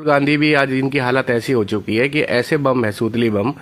राहुल गांधी भी आज इनकी हालत ऐसी हो चुकी है कि ऐसे बम है, सूतली बम,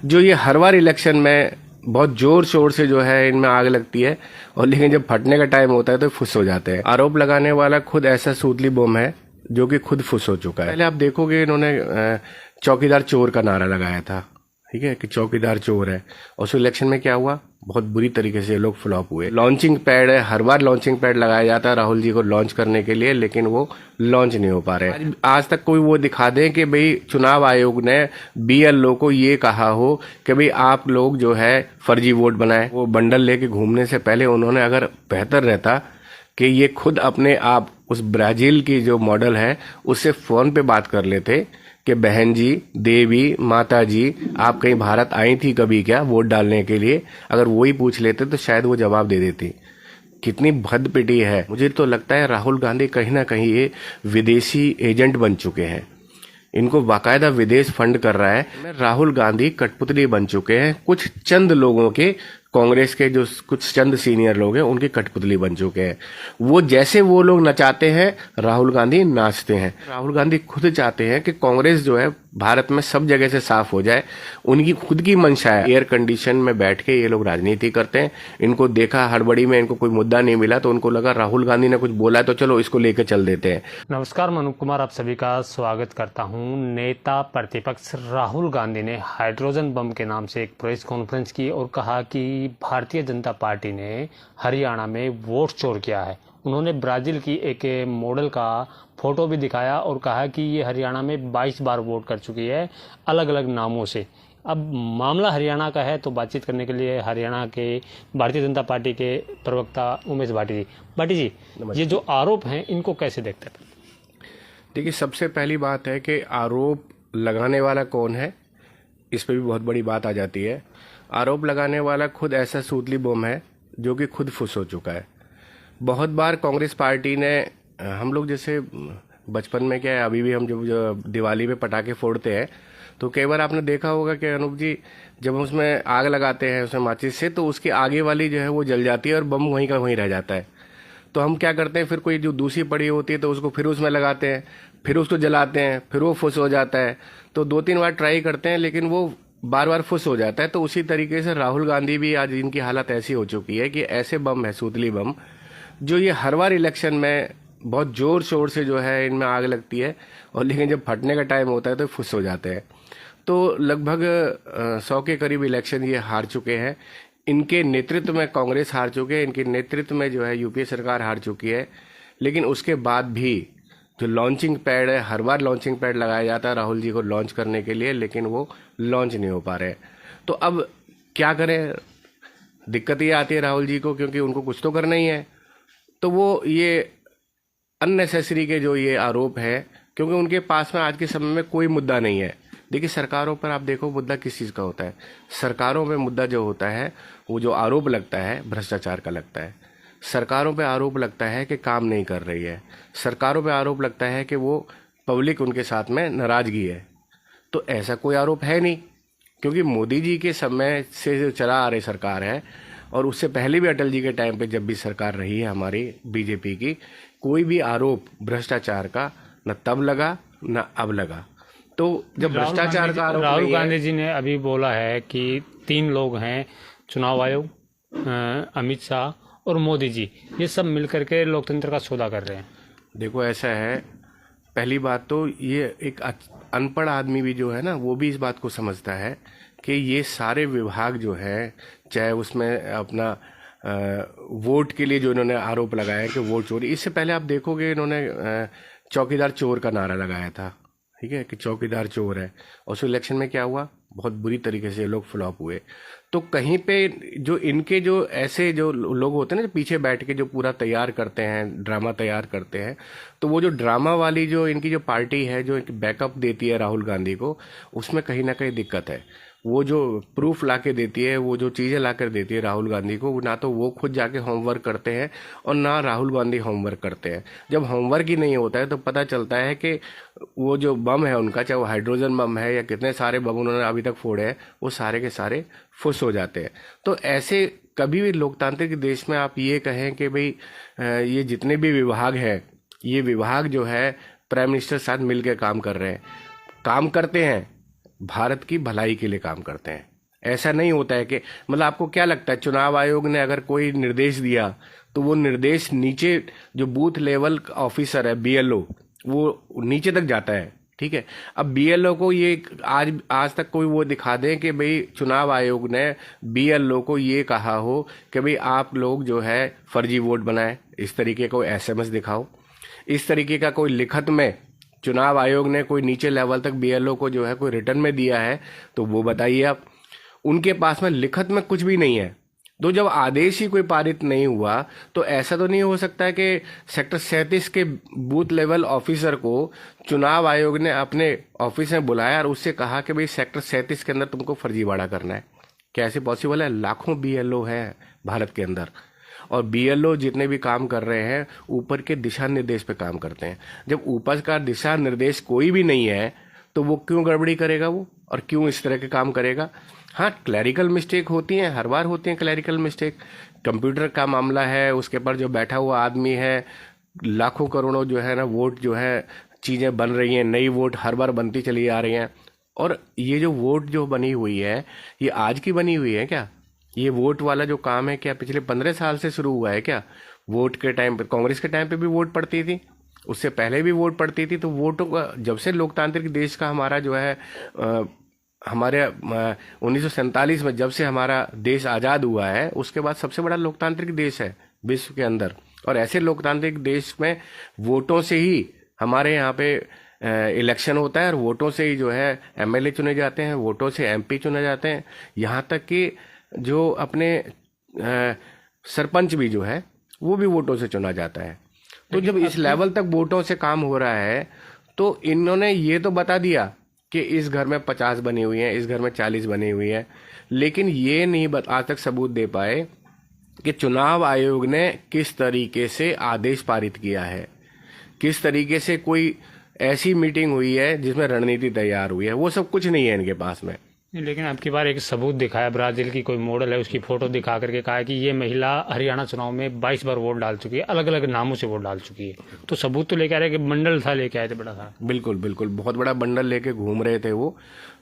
जो ये हर बार इलेक्शन में बहुत जोर शोर से जो है इनमें आग लगती है, और लेकिन जब फटने का टाइम होता है तो फुस हो जाते हैं। आरोप लगाने वाला खुद ऐसा सूतली बम है जो कि खुद फुस हो चुका है। पहले आप देखोगे इन्होंने चौकीदार चोर का नारा लगाया था, ठीक है, कि चौकीदार चोर है, और उस इलेक्शन में क्या हुआ, बहुत बुरी तरीके से लोग फ्लॉप हुए। लॉन्चिंग पैड है, हर बार लॉन्चिंग पैड लगाया जाता है राहुल जी को लॉन्च करने के लिए, लेकिन वो लॉन्च नहीं हो पा रहे। आज तक कोई वो दिखा दें कि भाई चुनाव आयोग ने बीएलओ को ये कहा हो कि भाई आप लोग जो है फर्जी वोट बनाए। वो बंडल लेके घूमने से पहले उन्होंने, अगर बेहतर रहता कि ये खुद अपने आप उस ब्राजील की जो मॉडल है उससे फोन पे बात कर लेते कि बहन जी, देवी, माता जी, आप कहीं भारत आई थी कभी क्या वोट डालने के लिए, अगर वही पूछ लेते तो शायद वो जवाब दे देती। कितनी भद्दपिटी है। मुझे तो लगता है राहुल गांधी कहीं ना कहीं ये विदेशी एजेंट बन चुके हैं, इनको बाकायदा विदेश फंड कर रहा है। राहुल गांधी कठपुतली बन चुके हैं, कुछ चंद लोगों के, कांग्रेस के जो कुछ चंद सीनियर लोग हैं उनकी कठपुतली बन चुके हैं। वो जैसे वो लोग नचाते हैं राहुल गांधी नाचते हैं। राहुल गांधी खुद चाहते हैं कि कांग्रेस जो है भारत में सब जगह से साफ हो जाए, उनकी खुद की मंशा है। एयर कंडीशन में बैठ के ये लोग राजनीति करते हैं। इनको देखा हड़बड़ी में, इनको कोई मुद्दा नहीं मिला तो उनको लगा राहुल गांधी ने कुछ बोला तो चलो इसको लेकर चल देते हैं। नमस्कार, मैं अनूप कुमार आप सभी का स्वागत करता हूं। नेता प्रतिपक्ष राहुल गांधी ने हाइड्रोजन बम के नाम से एक प्रेस कॉन्फ्रेंस की और कहा कि भारतीय जनता पार्टी ने हरियाणा में वोट चोर किया है। उन्होंने ब्राजील की एक मॉडल का फोटो भी दिखाया और कहा कि ये हरियाणा में 22 बार वोट कर चुकी है अलग अलग नामों से। अब मामला हरियाणा का है तो बातचीत करने के लिए हरियाणा के भारतीय जनता पार्टी के प्रवक्ता उमेश भाटी जी, ये जो आरोप हैं इनको कैसे देखते हैं? देखिए, सबसे पहली बात है कि आरोप लगाने वाला कौन है, इस पर भी बहुत बड़ी बात आ जाती है। आरोप लगाने वाला खुद ऐसा सूतली बम है जो कि खुद फुस हो चुका है। बहुत बार कांग्रेस पार्टी ने, हम लोग जैसे बचपन में क्या है, अभी भी हम जब दिवाली पे पटाखे फोड़ते हैं तो कई बार आपने देखा होगा कि अनूप जी, जब हम उसमें आग लगाते हैं उसमें माचिस से, तो उसकी आगे वाली जो है वो जल जाती है और बम वहीं का वहीं रह जाता है। तो हम क्या करते हैं, फिर कोई जो दूसरी पड़ी होती है तो उसको फिर उसमें लगाते हैं, फिर उसको जलाते हैं, फिर वो फुस हो जाता है। तो 2-3 बार ट्राई करते हैं लेकिन वो बार बार फुस हो जाता है। तो उसी तरीके से राहुल गांधी भी आज इनकी हालत ऐसी हो चुकी है कि ऐसे बम है, सूतली बम, जो ये हर बार इलेक्शन में बहुत जोर शोर से जो है इनमें आग लगती है, और लेकिन जब फटने का टाइम होता है तो फुस हो जाते हैं। तो लगभग 100 के करीब इलेक्शन ये हार चुके हैं। इनके नेतृत्व में कांग्रेस हार चुके हैं, इनके नेतृत्व में जो है यूपीए सरकार हार चुकी है। लेकिन उसके बाद भी जो लॉन्चिंग पैड है, हर बार लॉन्चिंग पैड लगाया जाता है राहुल जी को लॉन्च करने के लिए, लेकिन वो लॉन्च नहीं हो पा रहे। तो अब क्या करें, दिक्कत ये आती है राहुल जी को, क्योंकि उनको कुछ तो करना ही है। तो वो ये अननेसेसरी के जो ये आरोप है, क्योंकि उनके पास में आज के समय में कोई मुद्दा नहीं है। देखिए, सरकारों पर आप देखो मुद्दा किस चीज़ का होता है। सरकारों में मुद्दा जो होता है, वो जो आरोप लगता है भ्रष्टाचार का लगता है। सरकारों पे आरोप लगता है कि काम नहीं कर रही है। सरकारों पे आरोप लगता है कि वो पब्लिक उनके साथ में नाराजगी है। तो ऐसा कोई आरोप है नहीं, क्योंकि मोदी जी के समय से जो चला आ रही सरकार है, और उससे पहले भी अटल जी के टाइम पे जब भी सरकार रही है हमारी बीजेपी की, कोई भी आरोप भ्रष्टाचार का न तब लगा न अब लगा। तो जब भ्रष्टाचार का आरोप, राहुल गांधी जी ने अभी बोला है कि 3 लोग हैं, चुनाव आयोग, अमित शाह और मोदी जी, ये सब मिलकर के लोकतंत्र का सौदा कर रहे हैं। देखो, ऐसा है, पहली बात तो ये एक अनपढ़ आदमी भी जो है ना, वो भी इस बात को समझता है कि ये सारे विभाग जो है, चाहे उसमें अपना वोट के लिए जो इन्होंने आरोप लगाया कि वोट चोरी, इससे पहले आप देखोगे इन्होंने चौकीदार चोर का नारा लगाया था, ठीक है, कि चौकीदार चोर है, और उस इलेक्शन में क्या हुआ, बहुत बुरी तरीके से लोग फ्लॉप हुए। तो कहीं पे जो इनके जो ऐसे जो लोग होते हैं ना, जो पीछे बैठ के जो पूरा तैयार करते हैं, ड्रामा तैयार करते हैं, तो वो जो ड्रामा वाली जो इनकी जो पार्टी है, जो बैकअप देती है राहुल गांधी को, उसमें कहीं ना कहीं दिक्कत है। वो जो प्रूफ ला के देती है, वो जो चीज़ें ला कर देती है राहुल गांधी को, ना तो वो खुद जाके होमवर्क करते हैं और ना राहुल गांधी होमवर्क करते हैं। जब होमवर्क ही नहीं होता है तो पता चलता है कि वो जो बम है उनका, चाहे वो हाइड्रोजन बम है या कितने सारे बम उन्होंने अभी तक फोड़े हैं, वो सारे के सारे फुस हो जाते हैं। तो ऐसे कभी भी लोकतांत्रिक देश में आप ये कहें कि भाई ये जितने भी विभाग हैं, ये विभाग जो है प्राइम मिनिस्टर साथ मिलकर काम कर रहे हैं, काम करते हैं, भारत की भलाई के लिए काम करते हैं। ऐसा नहीं होता है कि मतलब आपको क्या लगता है चुनाव आयोग ने अगर कोई निर्देश दिया तो वो निर्देश नीचे जो बूथ लेवल ऑफिसर है बीएलओ वो नीचे तक जाता है, ठीक है। अब बीएलओ को ये आज तक कोई वो दिखा दें कि भाई चुनाव आयोग ने बीएलओ को ये कहा हो कि भाई आप लोग जो है फर्जी वोट बनाएं, इस तरीके को एसएमएस दिखाओ, इस तरीके का कोई लिखत में चुनाव आयोग ने कोई नीचे लेवल तक बीएलओ को जो है कोई रिटर्न में दिया है तो वो बताइए आप। उनके पास में लिखत में कुछ भी नहीं है। तो जब आदेश ही कोई पारित नहीं हुआ तो ऐसा तो नहीं हो सकता है कि सेक्टर 37 के बूथ लेवल ऑफिसर को चुनाव आयोग ने अपने ऑफिस में बुलाया और उससे कहा कि भाई सेक्टर 37 के अंदर तुमको फर्जीवाड़ा करना है। कैसे पॉसिबल है? लाखों बीएलओ है भारत के अंदर और बीएलओ जितने भी काम कर रहे हैं ऊपर के दिशा निर्देश पे काम करते हैं। जब ऊपर का दिशा निर्देश कोई भी नहीं है तो वो क्यों गड़बड़ी करेगा वो, और क्यों इस तरह के काम करेगा? हाँ, क्लैरिकल मिस्टेक होती हैं, हर बार होती हैं क्लैरिकल मिस्टेक। कंप्यूटर का मामला है, उसके पर जो बैठा हुआ आदमी है, लाखों करोड़ों जो है ना वोट जो है चीज़ें बन रही हैं, नई वोट हर बार बनती चली आ रही हैं। और ये जो वोट जो बनी हुई है ये आज की बनी हुई है क्या? ये वोट वाला जो काम है क्या पिछले 15 साल से शुरू हुआ है क्या? वोट के टाइम पे, कांग्रेस के टाइम पे भी वोट पड़ती थी, उससे पहले भी वोट पड़ती थी। तो वोटों का जब से लोकतांत्रिक देश का हमारा जो है हमारे 1947 में जब से हमारा देश आज़ाद हुआ है उसके बाद सबसे बड़ा लोकतांत्रिक देश है विश्व के अंदर। और ऐसे लोकतांत्रिक देश में वोटों से ही हमारे यहाँ पे इलेक्शन होता है और वोटों से ही जो है एमएलए चुने जाते हैं, वोटों से एमपी चुने जाते हैं, यहाँ तक कि जो अपने सरपंच भी जो है वो भी वोटों से चुना जाता है। तो जब इस लेवल तक वोटों से काम हो रहा है तो इन्होंने ये तो बता दिया कि इस घर में 50 बनी हुई हैं, इस घर में 40 बनी हुई है, लेकिन ये नहीं आज तक सबूत दे पाए कि चुनाव आयोग ने किस तरीके से आदेश पारित किया है, किस तरीके से कोई ऐसी मीटिंग हुई है जिसमें रणनीति तैयार हुई है। वो सब कुछ नहीं है इनके पास में। लेकिन आपकी बार एक सबूत दिखाया, ब्राजील की कोई मॉडल है उसकी फोटो दिखा करके कहा है कि ये महिला हरियाणा चुनाव में 22 बार वोट डाल चुकी है, अलग अलग नामों से वोट डाल चुकी है। तो सबूत तो लेके आ रहे कि बंडल था, लेके आए थे बड़ा था। बिल्कुल बिल्कुल, बहुत बड़ा बंडल लेके घूम रहे थे वो।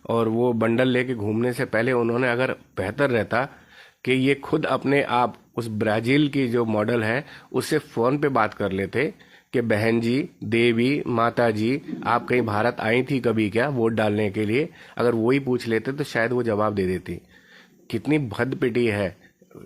और वो बंडल लेके घूमने से पहले उन्होंने अगर बेहतर रहता कि ये खुद अपने आप उस ब्राजील की जो मॉडल है उससे फ़ोन पे बात कर लेते कि बहन जी, देवी, माता जी, आप कहीं भारत आई थी कभी क्या वोट डालने के लिए? अगर वही पूछ लेते तो शायद वो जवाब दे देती। कितनी भद्द पिटी है।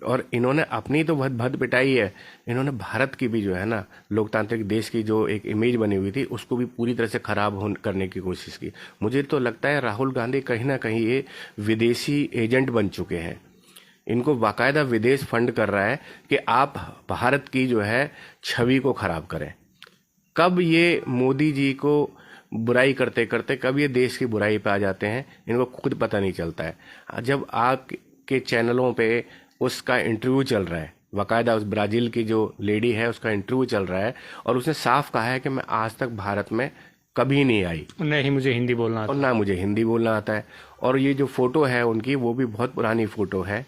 और इन्होंने अपनी तो भद्द पिटाई है, इन्होंने भारत की भी जो है ना लोकतांत्रिक देश की जो एक इमेज बनी हुई थी उसको भी पूरी तरह से खराब करने की कोशिश की। मुझे तो लगता है राहुल गांधी कहीं ना कहीं ये विदेशी एजेंट बन चुके हैं। इनको बाकायदा विदेश फंड कर रहा है कि आप भारत की जो है छवि को खराब करें। कब ये मोदी जी को बुराई करते करते कब ये देश की बुराई पे आ जाते हैं इनको खुद पता नहीं चलता है। जब आपके चैनलों पे उसका इंटरव्यू चल रहा है, बाकायदा उस ब्राज़ील की जो लेडी है उसका इंटरव्यू चल रहा है और उसने साफ कहा है कि मैं आज तक भारत में कभी नहीं आई, नहीं मुझे हिंदी बोलना आता और ना मुझे हिंदी बोलना आता है। और ये जो फोटो है उनकी वो भी बहुत पुरानी फोटो है।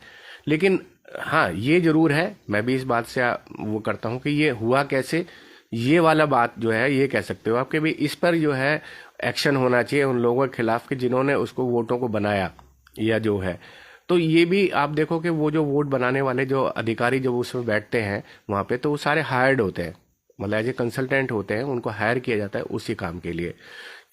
लेकिन हाँ, ये जरूर है, मैं भी इस बात से वो करता हूँ कि ये हुआ कैसे, ये वाला बात जो है ये कह सकते हो आप कि भाई इस पर जो है एक्शन होना चाहिए उन लोगों के खिलाफ कि जिन्होंने उसको वोटों को बनाया या जो है। तो ये भी आप देखो कि वो जो वोट बनाने वाले जो अधिकारी जब उसमें बैठते हैं वहाँ पे तो वो सारे हायर्ड होते हैं, मतलब एज ए कंसल्टेंट होते हैं, उनको हायर किया जाता है उसी काम के लिए।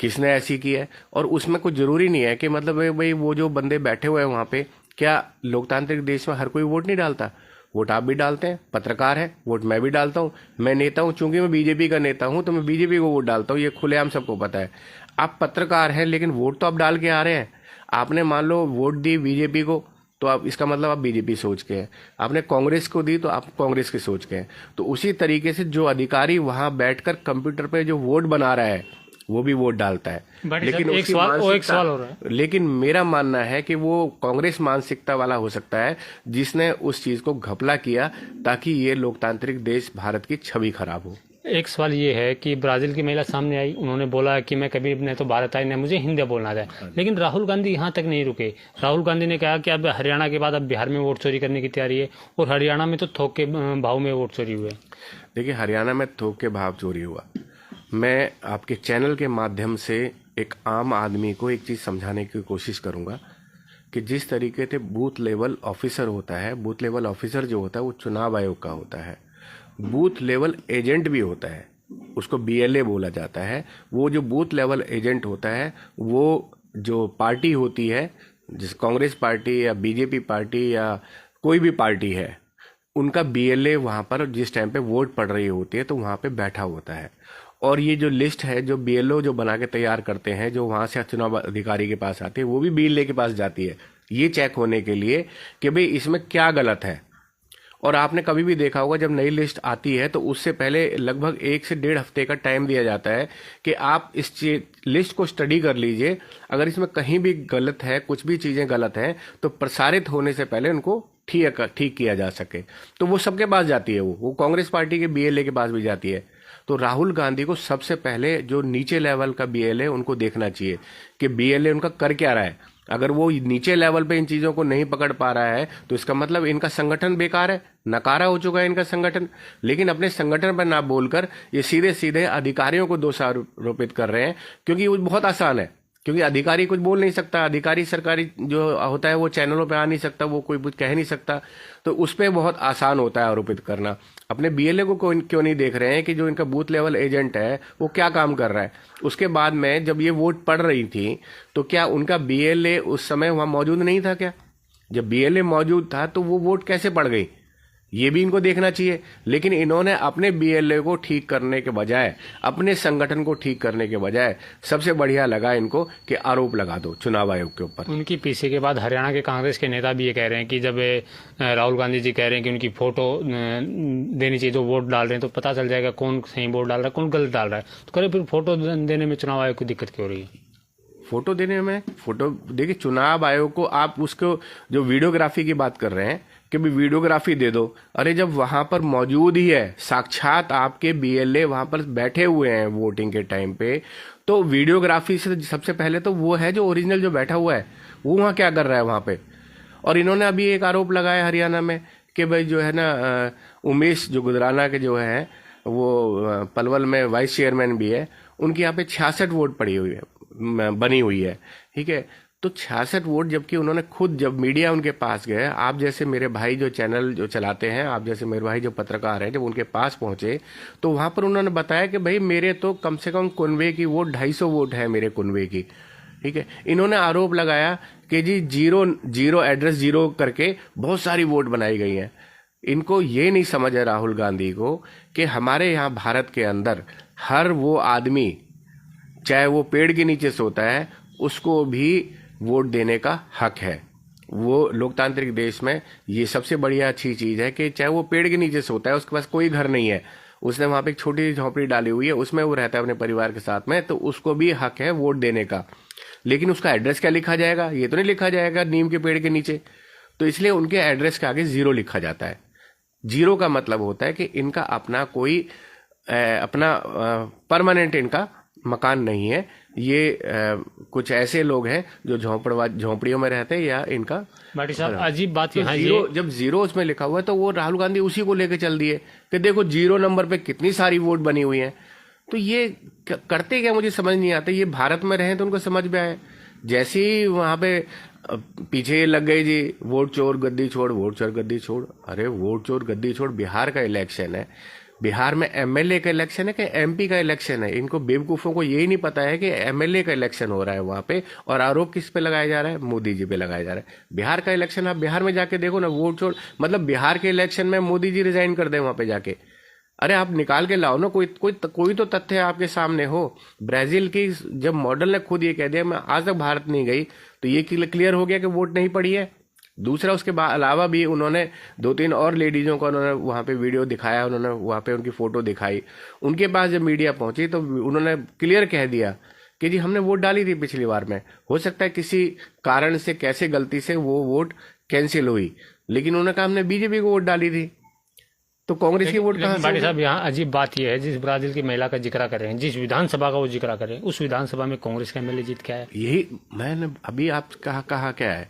किसने ऐसी की है? और उसमें कुछ जरूरी नहीं है कि मतलब भाई वो जो बंदे बैठे हुए हैं वहाँ पे, क्या लोकतांत्रिक देश में हर कोई वोट नहीं डालता? वोट आप भी डालते हैं, पत्रकार है, वोट मैं भी डालता हूँ, मैं नेता हूँ, चूंकि मैं बीजेपी का नेता हूँ तो मैं बीजेपी को वोट डालता हूँ, ये खुलेआम सबको पता है। आप पत्रकार हैं लेकिन वोट तो आप डाल के आ रहे हैं। आपने मान लो वोट दी बीजेपी को तो आप इसका मतलब आप बीजेपी सोच के हैं, आपने कांग्रेस को दी तो आप कांग्रेस की सोच के हैं। तो उसी तरीके से जो अधिकारी वहां बैठकर कंप्यूटर पे जो वोट बना रहा है वो भी वोट डालता है। लेकिन एक सवाल हो रहा है, लेकिन मेरा मानना है कि वो कांग्रेस मानसिकता वाला हो सकता है जिसने उस चीज को घपला किया ताकि ये लोकतांत्रिक देश भारत की छवि खराब हो। एक सवाल ये है कि ब्राजील की महिला सामने आई, उन्होंने बोला कि मैं कभी न तो भारत आई न मुझे हिंदी बोलना आता है। लेकिन राहुल गांधी यहाँ तक नहीं रुके। राहुल गांधी ने कहा कि अब हरियाणा के बाद अब बिहार में वोट चोरी करने की तैयारी है, और हरियाणा में तो थोक के भाव में वोट चोरी हुए। देखिए, हरियाणा में थोक के भाव चोरी हुआ, मैं आपके चैनल के माध्यम से एक आम आदमी को एक चीज़ समझाने की कोशिश करूंगा कि जिस तरीके से बूथ लेवल ऑफिसर होता है, बूथ लेवल ऑफिसर जो होता है वो चुनाव आयोग का होता है। बूथ लेवल एजेंट भी होता है, उसको बीएलए बोला जाता है। वो जो बूथ लेवल एजेंट होता है वो जो पार्टी होती है, जैसे कांग्रेस पार्टी या बीजेपी पार्टी या कोई भी पार्टी है, उनका बीएलए वहाँ पर जिस टाइम पे वोट पड़ रही होती है तो वहाँ पे बैठा होता है। और ये जो लिस्ट है जो बीएलओ जो बना के तैयार करते हैं, जो वहाँ से चुनाव अधिकारी के पास आती है, वो भी बीएलए के पास जाती है ये चेक होने के लिए कि भाई इसमें क्या गलत है। और आपने कभी भी देखा होगा जब नई लिस्ट आती है तो उससे पहले लगभग 1 से 1.5 हफ्ते का टाइम दिया जाता है कि आप इस लिस्ट को स्टडी कर लीजिए। अगर इसमें कहीं भी गलत है, कुछ भी चीजें गलत हैं, तो प्रसारित होने से पहले उनको ठीक किया जा सके। तो वो सबके पास जाती है, वो कांग्रेस पार्टी के बीएलए के पास भी जाती है। तो राहुल गांधी को सबसे पहले जो नीचे लेवल का बीएलए उनको देखना चाहिए कि बीएलए उनका कर क्या रहा है। अगर वो नीचे लेवल पे इन चीजों को नहीं पकड़ पा रहा है तो इसका मतलब इनका संगठन बेकार है, नकारा हो चुका है इनका संगठन। लेकिन अपने संगठन पर ना बोलकर ये सीधे सीधे अधिकारियों को दोषारोपित कर रहे हैं, क्योंकि वो बहुत आसान है। क्योंकि अधिकारी कुछ बोल नहीं सकता, अधिकारी सरकारी जो होता है वो चैनलों पे आ नहीं सकता, वो कोई कुछ कह नहीं सकता, तो उस पर बहुत आसान होता है आरोपित करना। अपने बीएलए को क्यों नहीं देख रहे हैं कि जो इनका बूथ लेवल एजेंट है वो क्या काम कर रहा है। उसके बाद में जब ये वोट पड़ रही थी तो क्या उनका बीएलए उस समय वहां मौजूद नहीं था क्या? जब बीएलए मौजूद था तो वो वोट कैसे पड़ गई, ये भी इनको देखना चाहिए। लेकिन इन्होंने अपने बीएलए को ठीक करने के बजाय, अपने संगठन को ठीक करने के बजाय सबसे बढ़िया लगा इनको कि आरोप लगा दो चुनाव आयोग के ऊपर। उनकी पीसी के बाद हरियाणा के कांग्रेस के नेता भी ये कह रहे हैं कि जब राहुल गांधी जी कह रहे हैं कि उनकी फोटो देनी चाहिए, जो वोट डाल रहे हैं तो पता चल जाएगा कौन सही वोट डाल रहा है, कौन गलत डाल रहा है। तो कह रहे फिर फोटो देने में चुनाव आयोग को दिक्कत क्यों हो रही है? फोटो देने में, फोटो देखिए, चुनाव आयोग को आप उसको जो वीडियोग्राफी की बात कर रहे हैं कि भी वीडियोग्राफी दे दो, अरे जब वहां पर मौजूद ही है, साक्षात आपके बीएलए वहां पर बैठे हुए हैं वोटिंग के टाइम पे, तो वीडियोग्राफी से सबसे पहले तो वो है जो ओरिजिनल जो बैठा हुआ है वो वहां क्या कर रहा है वहां पे। और इन्होंने अभी एक आरोप लगाया हरियाणा में कि भाई जो है ना उमेश जो गुजराना के जो है वो पलवल में वाइस चेयरमैन भी है, उनके यहाँ पे 66 वोट पड़ी हुई है, बनी हुई है, ठीक है। तो 66 वोट, जबकि उन्होंने खुद जब मीडिया उनके पास गए, आप जैसे मेरे भाई जो चैनल जो चलाते हैं, आप जैसे मेरे भाई जो पत्रकार हैं, जब उनके पास पहुंचे तो वहां पर उन्होंने बताया कि भाई मेरे तो कम से कम कुनवे की वोट 250 वोट है मेरे कुनवे की, ठीक है। इन्होंने आरोप लगाया कि जी जीरो एड्रेस जीरो करके बहुत सारी वोट बनाई गई हैं। इनको ये नहीं समझ है राहुल गांधी को कि हमारे यहाँ भारत के अंदर हर वो आदमी, चाहे वो पेड़ के नीचे सोता है, उसको भी वोट देने का हक है। वो लोकतांत्रिक देश में ये सबसे बढ़िया अच्छी चीज है कि चाहे वो पेड़ के नीचे सोता है, उसके पास कोई घर नहीं है, उसने वहां पे एक छोटी सी झोपड़ी डाली हुई है, उसमें वो रहता है अपने परिवार के साथ में, तो उसको भी हक है वोट देने का। लेकिन उसका एड्रेस क्या लिखा जाएगा? ये तो नहीं लिखा जाएगा नीम के पेड़ के नीचे। तो इसलिए उनके एड्रेस के आगे जीरो लिखा जाता है। जीरो का मतलब होता है कि इनका अपना कोई अपना परमानेंट इनका मकान नहीं है। ये कुछ ऐसे लोग हैं जो झोंपड़ियों में रहते हैं, या इनका भाटी साहब अजीब बात यहाँ जीरो, जब जीरो उसमें लिखा हुआ है तो वो राहुल गांधी उसी को लेके चल दिए कि देखो जीरो नंबर पे कितनी सारी वोट बनी हुई है। तो ये करते क्या, मुझे समझ नहीं आता। ये भारत में रहे तो उनको समझ में आए, जैसे ही वहां पे पीछे लग गई जी वोट चोर गद्दी छोड़, वोट चोर गद्दी छोड़। अरे वोट चोर गद्दी छोड़, बिहार का इलेक्शन है, बिहार में एमएलए का इलेक्शन है कि एमपी का इलेक्शन है? इनको बेवकूफों को यही नहीं पता है कि एमएलए का इलेक्शन हो रहा है वहां पे, और आरोप किस पे लगाया जा रहा है? मोदी जी पे लगाया जा रहा है। बिहार का इलेक्शन आप बिहार में जाके देखो ना, वोट छोड़ मतलब बिहार के इलेक्शन में मोदी जी रिजाइन कर दे वहां पे जाके। अरे आप निकाल के लाओ ना, कोई तो तथ्य आपके सामने हो। ब्राजील की जब मॉडल ने खुद ये कह दिया मैं आज तक भारत नहीं गई, तो ये क्लियर हो गया कि वोट नहीं पड़ी है। दूसरा, उसके अलावा भी उन्होंने 2-3 और लेडीजों को उन्होंने वहां पे वीडियो दिखाया, उन्होंने वहां पे उनकी फोटो दिखाई। उनके पास जब मीडिया पहुंची तो उन्होंने क्लियर कह दिया कि जी हमने वोट डाली थी पिछली बार में, हो सकता है किसी कारण से कैसे गलती से वो वोट कैंसिल हुई, लेकिन उन्होंने कहा हमने बीजेपी को वोट डाली थी। तो कांग्रेस की वोट कहां से? भाटी साहब यहाँ अजीब बात यह है, जिस ब्राजील की महिला का जिक्र कर रहे हैं, जिस विधानसभा का वो जिक्र कर रहे हैं, उस विधानसभा में कांग्रेस का एमएलए जीत क्या है? यही मैंने अभी आप कहा क्या है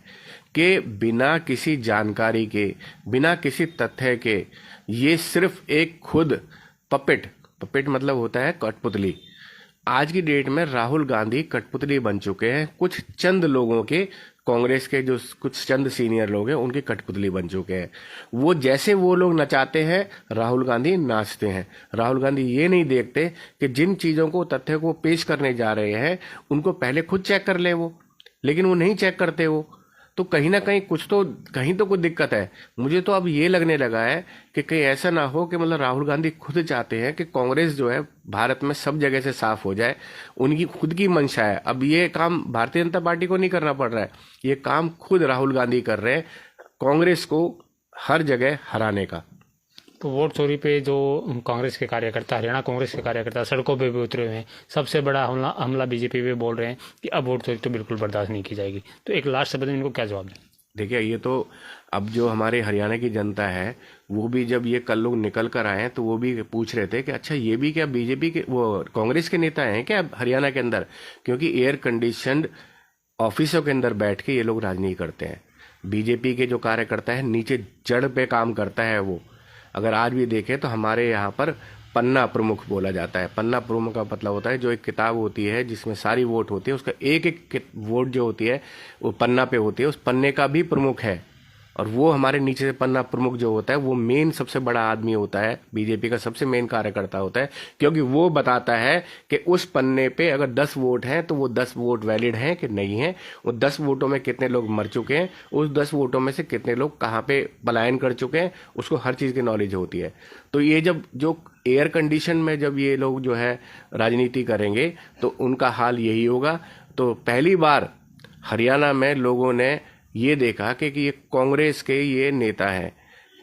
कि बिना किसी जानकारी के, बिना किसी तथ्य के, ये सिर्फ एक खुद पपेट मतलब होता है कठपुतली, आज की डेट में राहुल गांधी कठपुतली बन चुके हैं। कुछ चंद लोगों के, कांग्रेस के जो कुछ चंद सीनियर लोग हैं, उनकी कठपुतली बन चुके हैं। वो जैसे वो लोग नचाते हैं, राहुल गांधी नाचते हैं। राहुल गांधी ये नहीं देखते कि जिन चीजों को, तथ्य को पेश करने जा रहे हैं, उनको पहले खुद चेक कर ले वो, लेकिन वो नहीं चेक करते वो। तो कहीं ना कहीं कहीं तो कुछ दिक्कत है। मुझे तो अब ये लगने लगा है कि कहीं ऐसा ना हो कि मतलब राहुल गांधी खुद चाहते हैं कि कांग्रेस जो है भारत में सब जगह से साफ हो जाए। उनकी खुद की मंशा है। अब ये काम भारतीय जनता पार्टी को नहीं करना पड़ रहा है, ये काम खुद राहुल गांधी कर रहे हैं, कांग्रेस को हर जगह हराने का। तो वोट चोरी पे जो कांग्रेस के कार्यकर्ता, हरियाणा कांग्रेस के कार्यकर्ता सड़कों पे भी उतरे हुए हैं। सबसे बड़ा हमला बीजेपी पे बोल रहे हैं कि अब वोट चोरी तो बिल्कुल बर्दाश्त नहीं की जाएगी। तो एक लास्ट शब्द में इनको क्या जवाब दें? देखिए, ये तो अब जो हमारे हरियाणा की जनता है, वो भी जब ये कल लोग निकल कर आए तो वो भी पूछ रहे थे कि अच्छा ये भी क्या बीजेपी के, वो कांग्रेस के नेता हैं क्या हरियाणा के अंदर? क्योंकि एयर कंडीशनड ऑफिसों के अंदर बैठ के ये लोग राजनीति करते हैं। बीजेपी के जो कार्यकर्ता है नीचे जड़ पे काम करता है वो। अगर आज भी देखें तो हमारे यहाँ पर पन्ना प्रमुख बोला जाता है। पन्ना प्रमुख का मतलब होता है जो एक किताब होती है जिसमें सारी वोट होती है, उसका एक एक वोट जो होती है वो पन्ना पे होती है, उस पन्ने का भी प्रमुख है। और वो हमारे नीचे से पन्ना प्रमुख जो होता है वो मेन सबसे बड़ा आदमी होता है, बीजेपी का सबसे मेन कार्यकर्ता होता है। क्योंकि वो बताता है कि उस पन्ने पे अगर 10 वोट हैं तो वो 10 वोट वैलिड हैं कि नहीं हैं, वो 10 वोटों में कितने लोग मर चुके हैं, उस 10 वोटों में से कितने लोग कहाँ पे पलायन कर चुके हैं, उसको हर चीज़ की नॉलेज होती है। तो ये जब जो एयर कंडीशन में जब ये लोग जो है राजनीति करेंगे तो उनका हाल यही होगा। तो पहली बार हरियाणा में लोगों ने ये देखा कि ये कांग्रेस के ये नेता हैं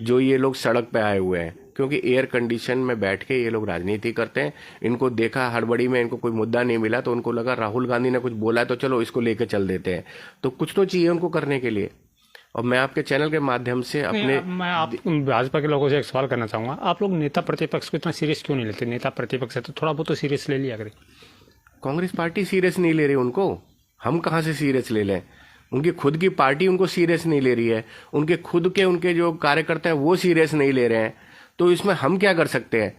जो ये लोग सड़क पे आए हुए हैं, क्योंकि एयर कंडीशन में बैठ के ये लोग राजनीति करते हैं। इनको देखा हड़बड़ी में, इनको कोई मुद्दा नहीं मिला तो उनको लगा राहुल गांधी ने कुछ बोला है तो चलो इसको लेकर चल देते हैं। तो कुछ तो चाहिए उनको करने के लिए। और मैं आपके चैनल के माध्यम से मैं आप भाजपा के लोगों से एक सवाल करना चाहूंगा। आप लोग नेता प्रतिपक्ष को इतना सीरियस क्यों नहीं लेते? नेता प्रतिपक्ष है तो थोड़ा बहुत तो सीरियस ले लिया करें। कांग्रेस पार्टी सीरियस नहीं ले रही उनको, हम कहाँ से सीरियस ले लें? उनकी खुद की पार्टी उनको सीरियस नहीं ले रही है, उनके खुद के उनके जो कार्यकर्ता हैं वो सीरियस नहीं ले रहे हैं। तो इसमें हम क्या कर सकते हैं?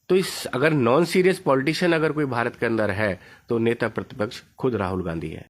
तो इस अगर नॉन सीरियस पॉलिटिशियन अगर कोई भारत के अंदर है तो नेता प्रतिपक्ष खुद राहुल गांधी है।